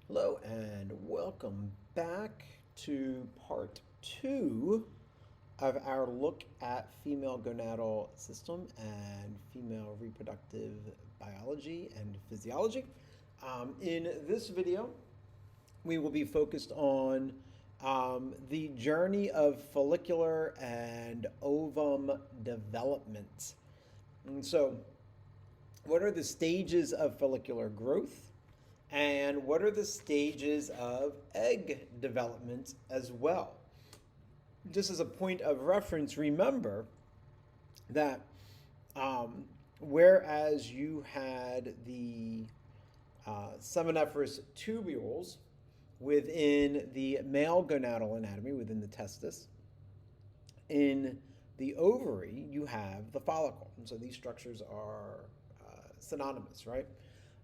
Hello and welcome back to part two of our look at female gonadal system and female reproductive biology and physiology. In this video, we will be focused on the journey of follicular and ovum development. And so, what are the stages of follicular growth? And what are the stages of egg development as well? Just as a point of reference, remember that whereas you had the seminiferous tubules within the male gonadal anatomy, within the testis, in the ovary, you have the follicle. And so these structures are synonymous, right?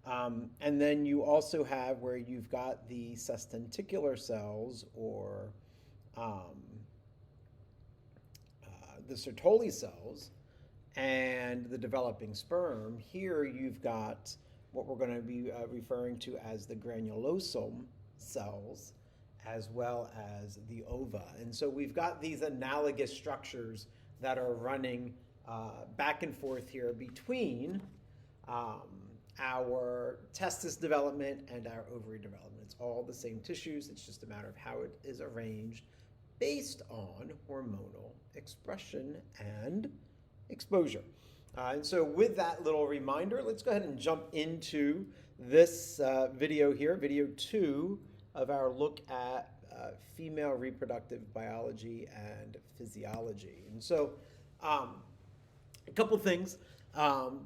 And then you also have where you've got the sestenticular cells or um, the Sertoli cells and the developing sperm. Here you've got what we're going to be referring to as the granulosome cells as well as the ova. And so we've got these analogous structures that are running back and forth here between our testis development and our ovary development. It's all the same tissues. It's just a matter of how it is arranged based on hormonal expression and exposure. And so with that little reminder, let's go ahead and jump into this video here, video 2 of our look at female reproductive biology and physiology. And so a couple things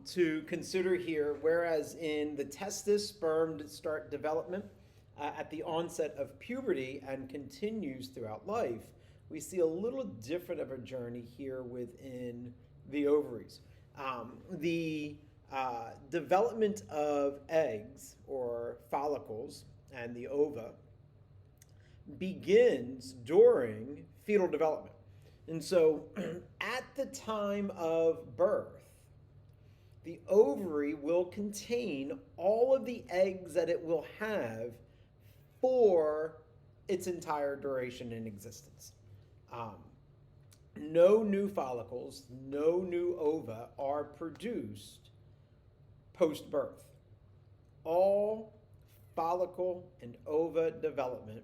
to consider here. Whereas in the testis, sperm start development at the onset of puberty and continues throughout life, we see a little different of a journey here within the ovaries. The development of eggs or follicles and the ova begins during fetal development. And so at the time of birth, the ovary will contain all of the eggs that it will have for its entire duration in existence. No new follicles, no new ova are produced post-birth. All follicle and ova development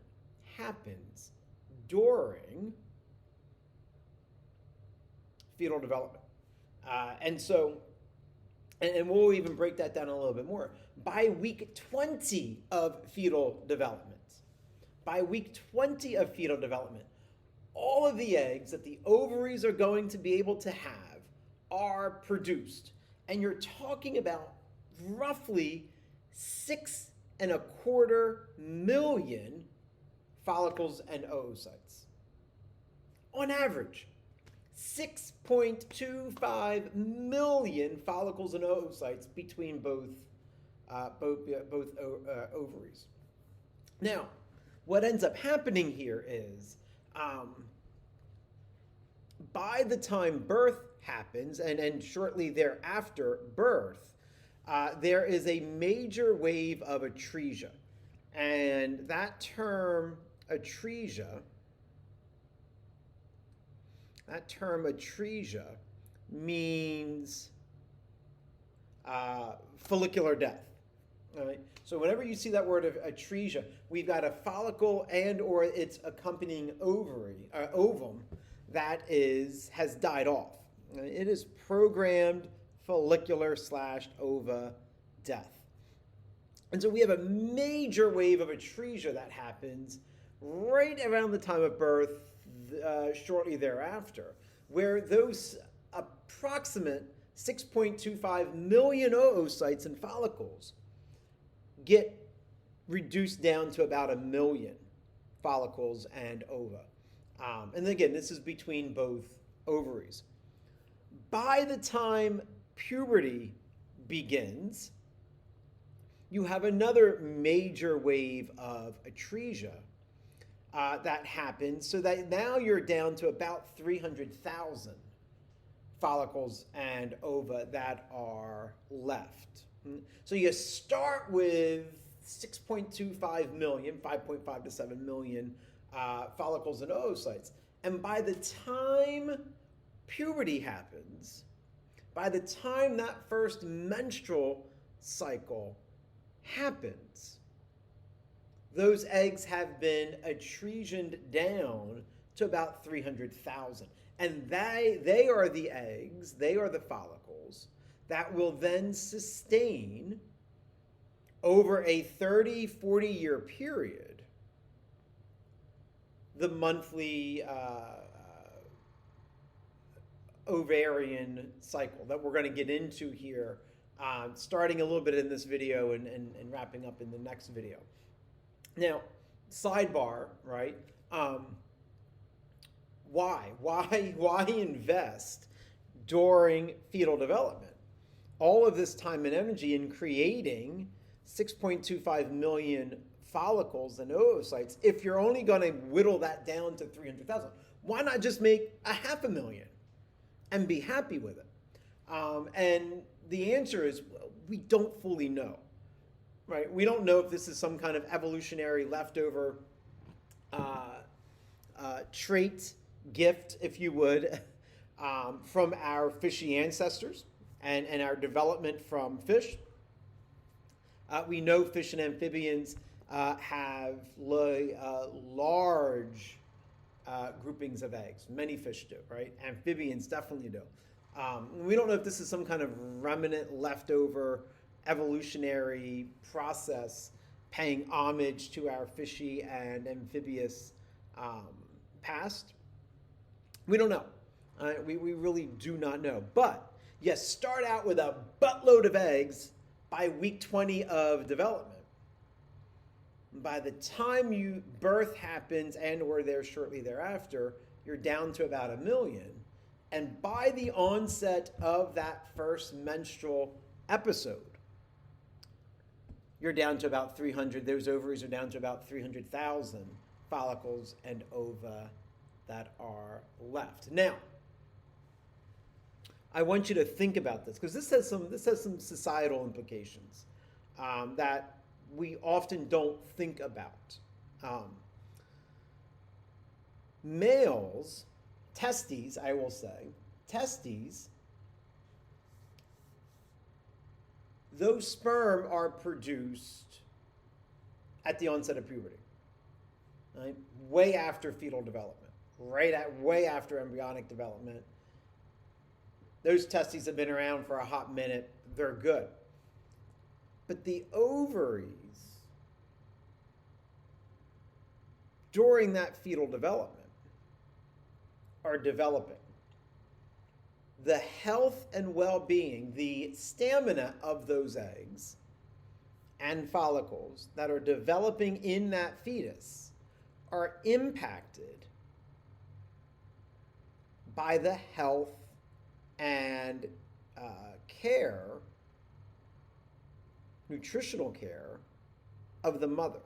happens during fetal development. And we'll even break that down a little bit more. By week 20 of fetal development, all of the eggs that the ovaries are going to be able to have are produced. And you're talking about roughly 6.25 million follicles and oocytes. On average. 6.25 million follicles and oocytes between both ovaries. Now, what ends up happening here is by the time birth happens, and shortly thereafter birth, there is a major wave of atresia. And that term, atresia, means follicular death. All right? So whenever you see that word of atresia, we've got a follicle and or its accompanying ovum that has died off. It is programmed follicular/ova death. And so we have a major wave of atresia that happens right around the time of birth, shortly thereafter, where those approximate 6.25 million oocytes and follicles get reduced down to about 1 million follicles and ova. And again, this is between both ovaries. By the time puberty begins, you have another major wave of atresia that happens, so that now you're down to about 300,000 follicles and ova that are left. So you start with 6.25 million, 5.5 to 7 million follicles and oocytes. And by the time puberty happens, by the time that first menstrual cycle happens, those eggs have been attresioned down to about 300,000. And they are the eggs, they are the follicles that will then sustain over a 30, 40-year period the monthly ovarian cycle that we're going to get into here, starting a little bit in this video and wrapping up in the next video. Now, sidebar, right? Why invest during fetal development? All of this time and energy in creating 6.25 million follicles and oocytes, if you're only going to whittle that down to 300,000, why not just make 500,000 and be happy with it? And the answer is, we don't fully know, right? We don't know if this is some kind of evolutionary leftover trait, gift, if you would, from our fishy ancestors and our development from fish. We know fish and amphibians have large groupings of eggs. Many fish do, right? Amphibians definitely do. We don't know if this is some kind of remnant leftover evolutionary process paying homage to our fishy and amphibious past. We don't know. We really do not know. But yes, start out with a buttload of eggs by week 20 of development. By the time birth happens and or there shortly thereafter, you're down to about 1 million. And by the onset of that first menstrual episode, you're down to about 300. Those ovaries are down to about 300,000 follicles and ova that are left. Now, I want you to think about this because this has some societal implications that we often don't think about. Males, testes, I will say, testes, those sperm are produced at the onset of puberty, right? Way after fetal development, way after embryonic development. Those testes have been around for a hot minute. They're good. But the ovaries, during that fetal development, are developing. The health and well-being, the stamina of those eggs and follicles that are developing in that fetus are impacted by the health and care, nutritional care of the mother.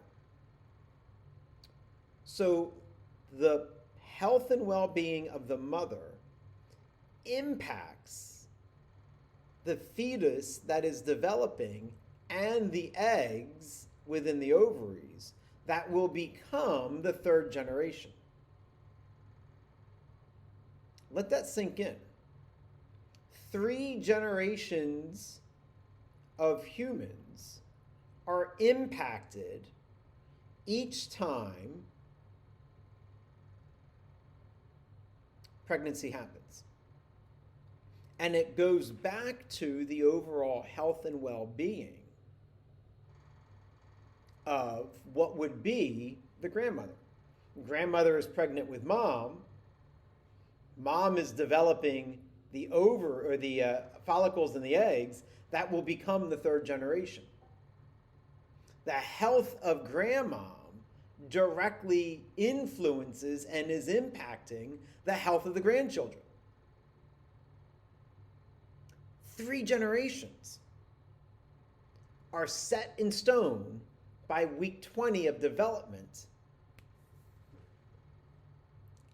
So the health and well-being of the mother impacts the fetus that is developing and the eggs within the ovaries that will become the third generation. Let that sink in. 3 generations of humans are impacted each time pregnancy happens. And it goes back to the overall health and well-being of what would be the grandmother. Grandmother is pregnant with mom. Mom is developing the follicles and the eggs that will become the third generation. The health of grandmom directly influences and is impacting the health of the grandchildren. 3 generations are set in stone by week 20 of development.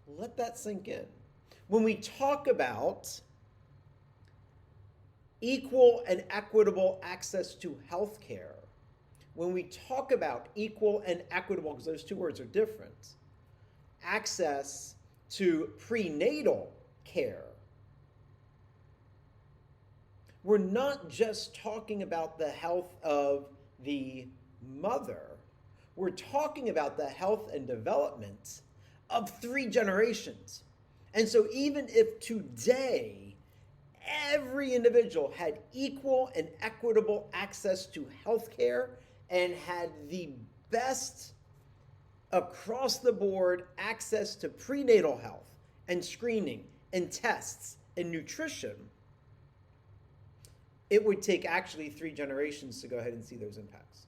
Let that sink in. When we talk about equal and equitable access to health care, When we talk about equal and equitable, because those two words are different, access to prenatal care, we're not just talking about the health of the mother, we're talking about the health and development of 3 generations. And so even if today every individual had equal and equitable access to health care and had the best across the board access to prenatal health and screening and tests and nutrition, it would take actually 3 generations to go ahead and see those impacts.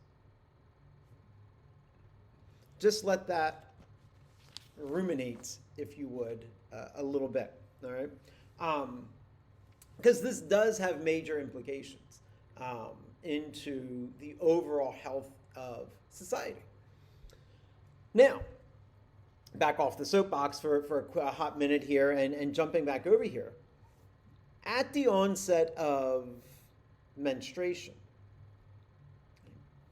Just let that ruminate, if you would, a little bit, all right? Because this does have major implications into the overall health of society. Now, back off the soapbox for a hot minute here and jumping back over here. At the onset of menstruation,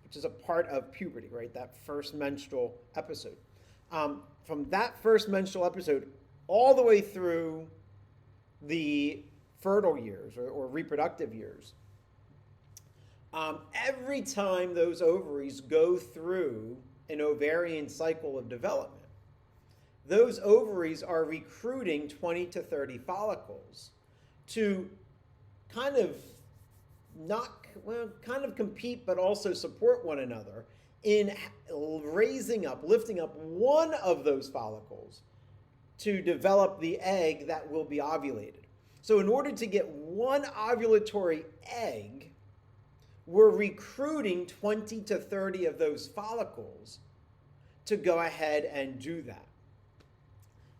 which is a part of puberty, right? That first menstrual episode. From that first menstrual episode all the way through the fertile years or reproductive years, every time those ovaries go through an ovarian cycle of development, those ovaries are recruiting 20 to 30 follicles to kind of compete, but also support one another in lifting up one of those follicles to develop the egg that will be ovulated. So in order to get one ovulatory egg, we're recruiting 20 to 30 of those follicles to go ahead and do that.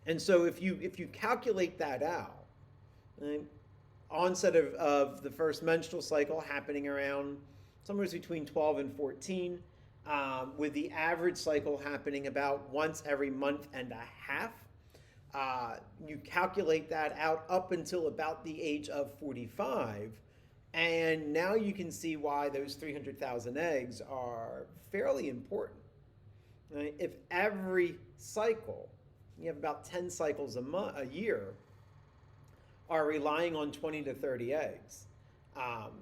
And so if you calculate that out, right, onset of the first menstrual cycle happening around somewhere between 12 and 14, with the average cycle happening about once every month and a half. You calculate that out up until about the age of 45, and now you can see why those 300,000 eggs are fairly important. Right? If every cycle, you have about 10 cycles a year, are relying on 20 to 30 eggs,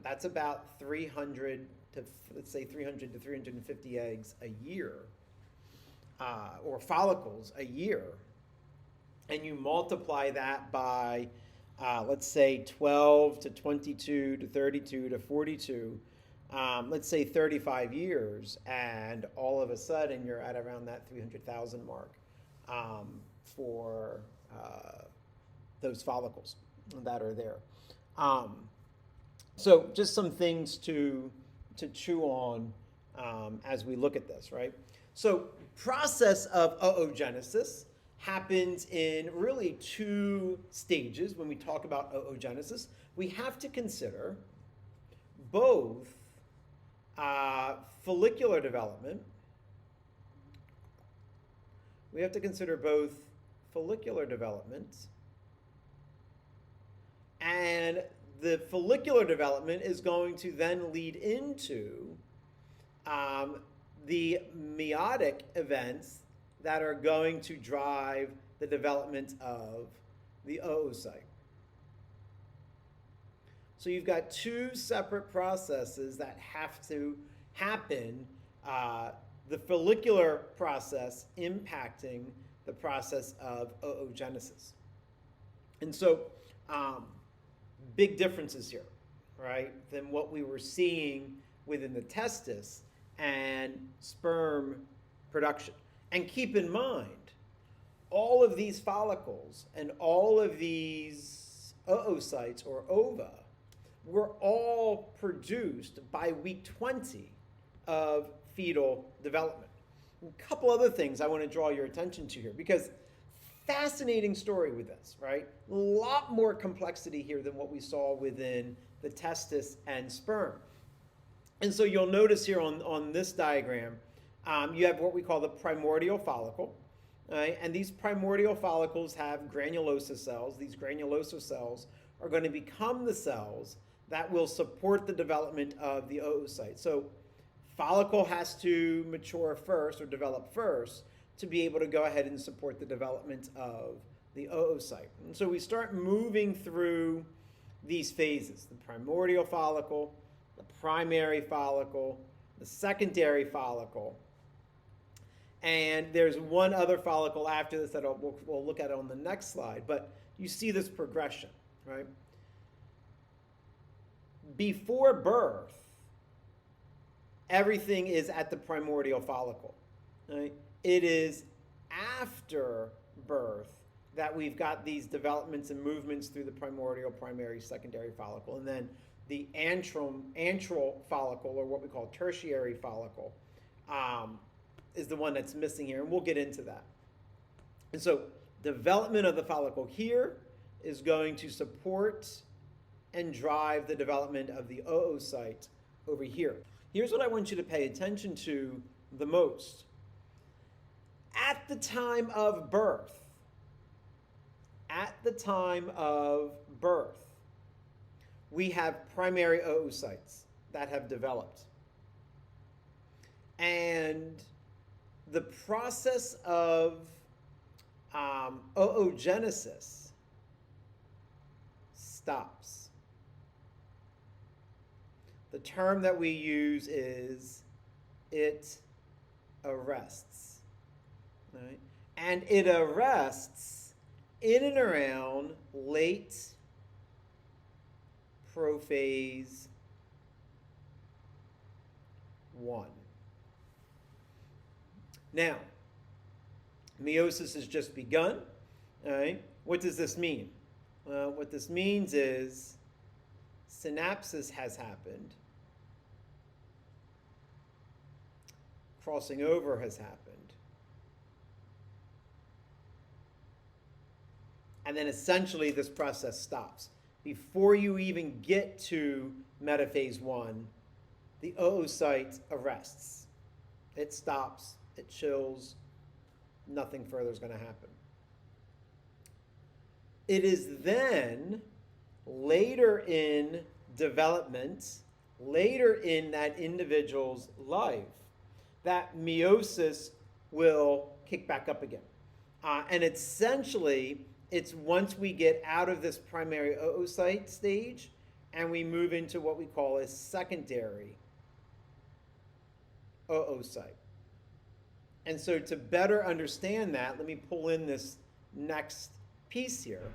that's about 300 to 350 eggs a year, or follicles a year. And you multiply that by, let's say 12 to 22 to 32 to 42, let's say 35 years, and all of a sudden you're at around that 300,000 mark for those follicles that are there. So just some things to chew on as we look at this, right? So process of oogenesis happens in really 2 stages when we talk about oogenesis. We have to consider both follicular development. We have to consider both follicular development, and the follicular development is going to then lead into the meiotic events that are going to drive the development of the oocyte. So you've got 2 separate processes that have to happen, the follicular process impacting the process of oogenesis. And so big differences here, right, than what we were seeing within the testis and sperm production. And keep in mind, all of these follicles and all of these oocytes or ova were all produced by week 20 of fetal development. A couple other things I want to draw your attention to here, because fascinating story with this, right? A lot more complexity here than what we saw within the testis and sperm. And so you'll notice here on this diagram, you have what we call the primordial follicle, right? And these primordial follicles have granulosa cells. These granulosa cells are going to become the cells that will support the development of the oocyte. So follicle has to mature first or develop first to be able to go ahead and support the development of the oocyte. And so we start moving through these phases: the primordial follicle, the primary follicle, the secondary follicle, and there's one other follicle after this that we'll look at on the next slide. But you see this progression, right? Before birth, everything is at the primordial follicle, right? It is after birth that we've got these developments and movements through the primordial, primary, secondary follicle. And then the antral follicle, or what we call tertiary follicle, is the one that's missing here. And we'll get into that. And so development of the follicle here is going to support and drive the development of the oocyte over here. Here's what I want you to pay attention to the most. At the time of birth, we have primary oocytes that have developed. And the process of oogenesis stops. The term that we use is it arrests, right? And it arrests in and around late prophase 1. Now, meiosis has just begun, all right? What does this mean? What this means is synapsis has happened. Crossing over has happened. And then essentially this process stops. Before you even get to metaphase 1, the oocyte arrests. It stops, it chills, nothing further is going to happen. It is then later in development, later in that individual's life, that meiosis will kick back up again. And essentially, it's once we get out of this primary oocyte stage and we move into what we call a secondary oocyte. And so to better understand that, let me pull in this next piece here,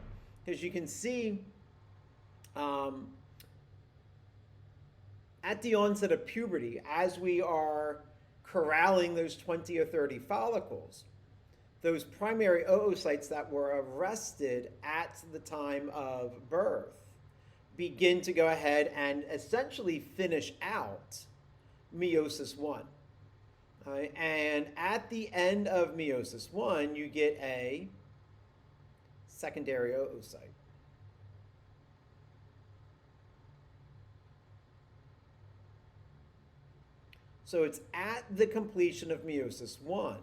because you can see at the onset of puberty, as we are corralling those 20 or 30 follicles, those primary oocytes that were arrested at the time of birth begin to go ahead and essentially finish out meiosis 1. Right? And at the end of meiosis 1, you get a secondary oocyte. So it's at the completion of meiosis 1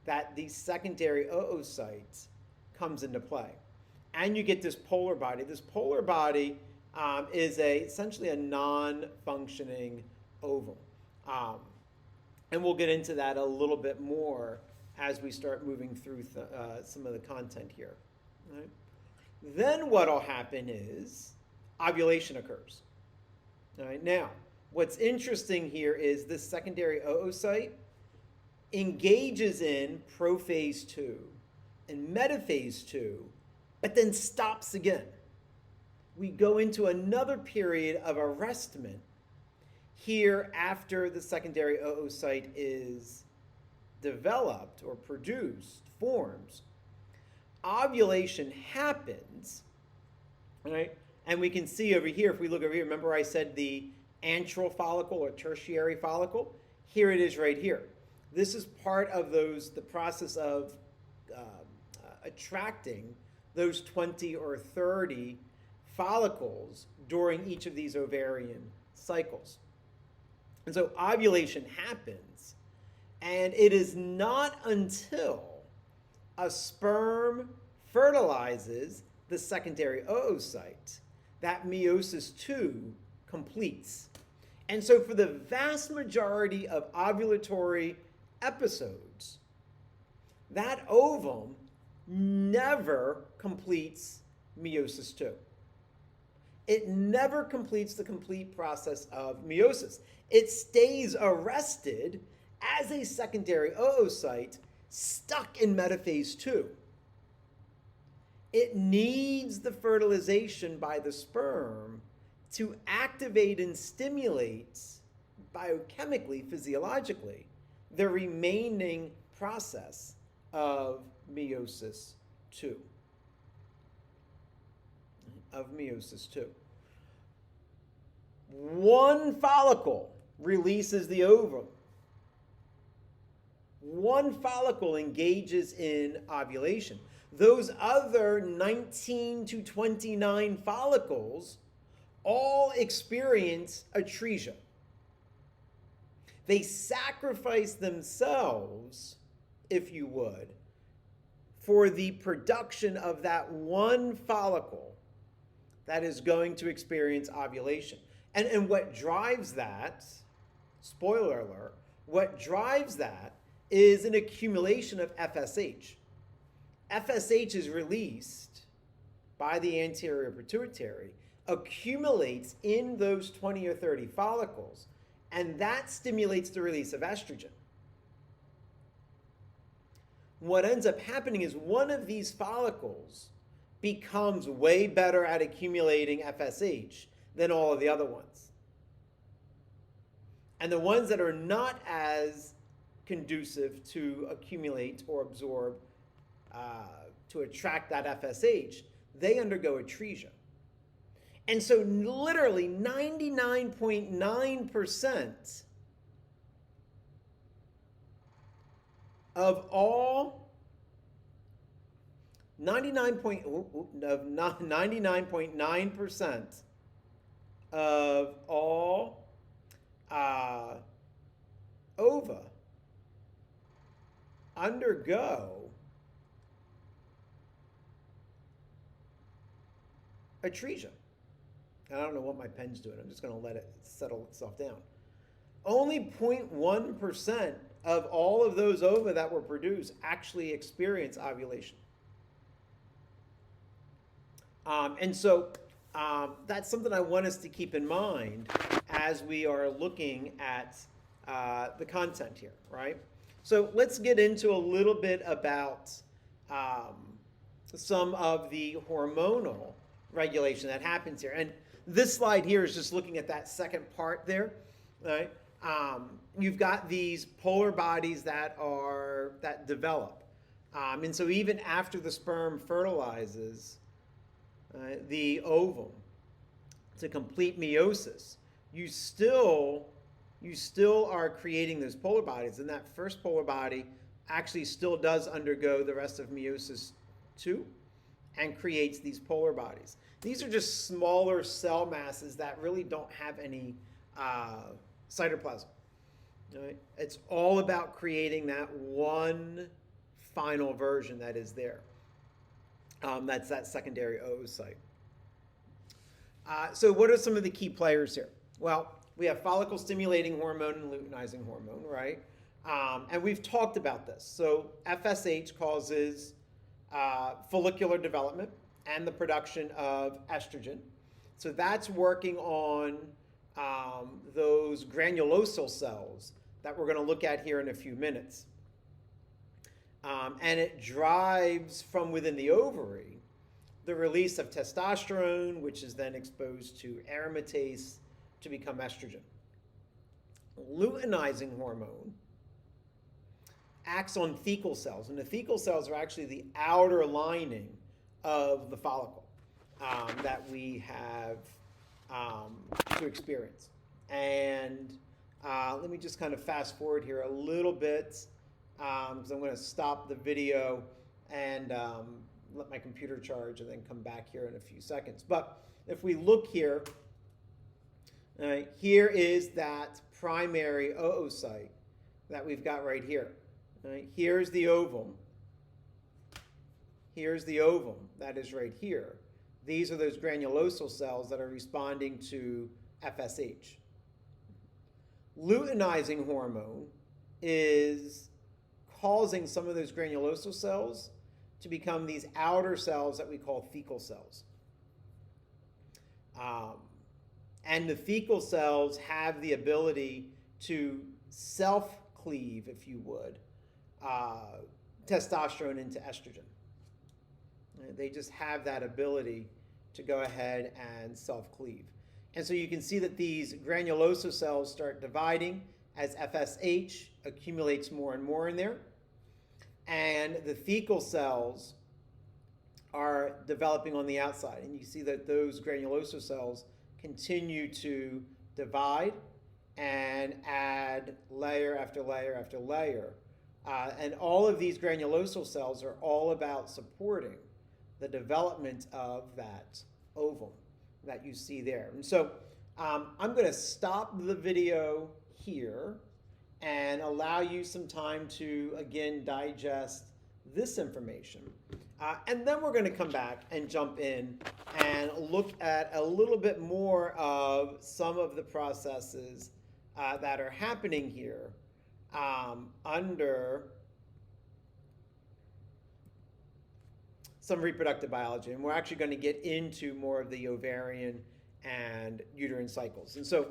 that the secondary oocyte comes into play. And you get this polar body. This polar body is essentially a non-functioning ovum. And we'll get into that a little bit more as we start moving through some of the content here. Right? Then what will happen is ovulation occurs. All right? Now, what's interesting here is this secondary oocyte engages in prophase 2 and metaphase 2, but then stops again. We go into another period of arrestment here after the secondary oocyte is developed or produced, forms. Ovulation happens, right? And we can see over here, if we look over here, remember I said the antral follicle or tertiary follicle? Here it is right here. This is part of the process of attracting those 20 or 30 follicles during each of these ovarian cycles. And so ovulation happens, and it is not until a sperm fertilizes the secondary oocyte that meiosis 2 completes. And so for the vast majority of ovulatory episodes, that ovum never completes meiosis 2. It never completes the complete process of meiosis. It stays arrested as a secondary oocyte stuck in metaphase 2. It needs the fertilization by the sperm to activate and stimulate biochemically, physiologically, the remaining process of meiosis 2. One follicle releases the ovum. One follicle engages in ovulation. Those other 19 to 29 follicles all experience atresia. They sacrifice themselves, if you would, for the production of that one follicle that is going to experience ovulation. And what drives that, spoiler alert, what drives that is an accumulation of FSH. FSH is released by the anterior pituitary, accumulates in those 20 or 30 follicles, and that stimulates the release of estrogen. What ends up happening is one of these follicles becomes way better at accumulating FSH than all of the other ones. And the ones that are not as conducive to accumulate or absorb, to attract that FSH, they undergo atresia. And so literally 99.9% of all 99.9% of all ova undergo atresia. I don't know what my pen's doing. I'm just going to let it settle itself down. Only 0.1% of all of those ova that were produced actually experience ovulation. And so that's something I want us to keep in mind as we are looking at the content here, right? So let's get into a little bit about some of the hormonal regulation that happens here. And this slide here is just looking at that second part there, right? You've got these polar bodies that develop. And so even after the sperm fertilizes the ovum to complete meiosis, you still are creating those polar bodies. And that first polar body actually still does undergo the rest of meiosis 2 and creates these polar bodies. These are just smaller cell masses that really don't have any cytoplasm. Right? It's all about creating that one final version that is there. That's that secondary oocyte. So what are some of the key players here? Well, we have follicle-stimulating hormone and luteinizing hormone, right? And we've talked about this. So FSH causes follicular development and the production of estrogen. So that's working on those granulosal cells that we're going to look at here in a few minutes. And it drives from within the ovary the release of testosterone, which is then exposed to aromatase to become estrogen. Luteinizing hormone acts on thecal cells, and the thecal cells are actually the outer lining of the follicle that we have to experience. And let me just kind of fast forward here a little bit because I'm going to stop the video and let my computer charge and then come back here in a few seconds. But if we look here, here is that primary oocyte that we've got right here. Here's the ovum. Here's the ovum that is right here. These are those granulosal cells that are responding to FSH. luteinizing hormone is causing some of those granulosa cells to become these outer cells that we call thecal cells. And the thecal cells have the ability to self-cleave, if you would, testosterone into estrogen. They just have that ability to go ahead and self-cleave. And so you can see that these granulosa cells start dividing as FSH accumulates more and more in there. And the thecal cells are developing on the outside. And you see that those granulosa cells continue to divide and add layer after layer after layer. And all of these granulosa cells are all about supporting the development of that ovum that you see there. And so I'm going to stop the video here and allow you some time to, again, digest this information. And then we're going to come back and jump in and look at a little bit more of some of the processes that are happening here under some reproductive biology. And we're actually going to get into more of the ovarian and uterine cycles. And so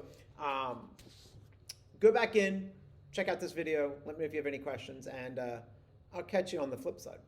go back in, check out this video, let me know if you have any questions, and I'll catch you on the flip side.